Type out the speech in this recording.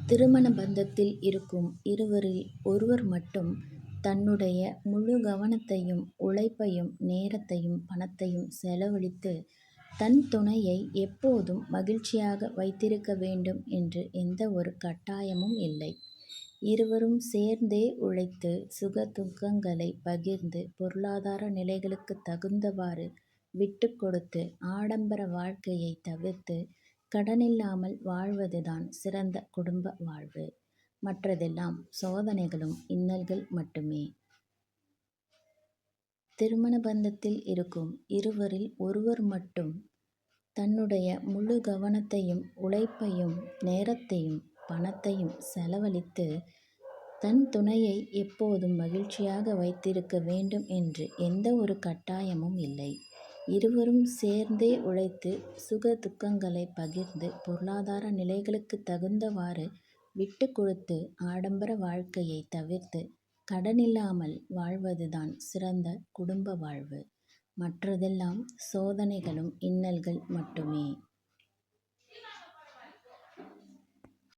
திருமண பந்தத்தில் இருக்கும் இருவரில் ஒருவர் மட்டும் தன்னுடைய முழு கவனத்தையும், உழைப்பையும், நேரத்தையும், பணத்தையும் செலவழித்து தன் துணையை எப்போதும் மகிழ்ச்சியாக வைத்திருக்க வேண்டும் என்று எந்த ஒரு கட்டாயமும் இல்லை. இருவரும் சேர்ந்தே உழைத்து சுக துக்கங்களை பகிர்ந்து பொருளாதார நிலைகளுக்கு தகுந்தவாறு விட்டுக் கொடுத்து ஆடம்பர வாழ்க்கையை தவிர்த்து கடனில்லாமல் வாழ்வதுதான் சிறந்த குடும்ப வாழ்வு. மற்றதெல்லாம் சோதனைகளும் இன்னல்கள் மட்டுமே. திருமண பந்தத்தில் இருக்கும் இருவரில் ஒருவர் மட்டும் தன்னுடைய முழு கவனத்தையும், உழைப்பையும், நேரத்தையும், பணத்தையும் செலவழித்து தன் துணையை எப்போதும் மகிழ்ச்சியாக வைத்திருக்க வேண்டும் என்று எந்த ஒரு கட்டாயமும் இல்லை. இருவரும் சேர்ந்தே உழைத்து சுக துக்கங்களை பகிர்ந்து பொருளாதார நிலைகளுக்கு தகுந்தவாறு விட்டு கொடுத்து ஆடம்பர வாழ்க்கையை தவிர்த்து கடனில்லாமல் வாழ்வதுதான் சிறந்த குடும்ப வாழ்வு. மற்றதெல்லாம் சோதனைகளும் இன்னல்கள் மட்டுமே.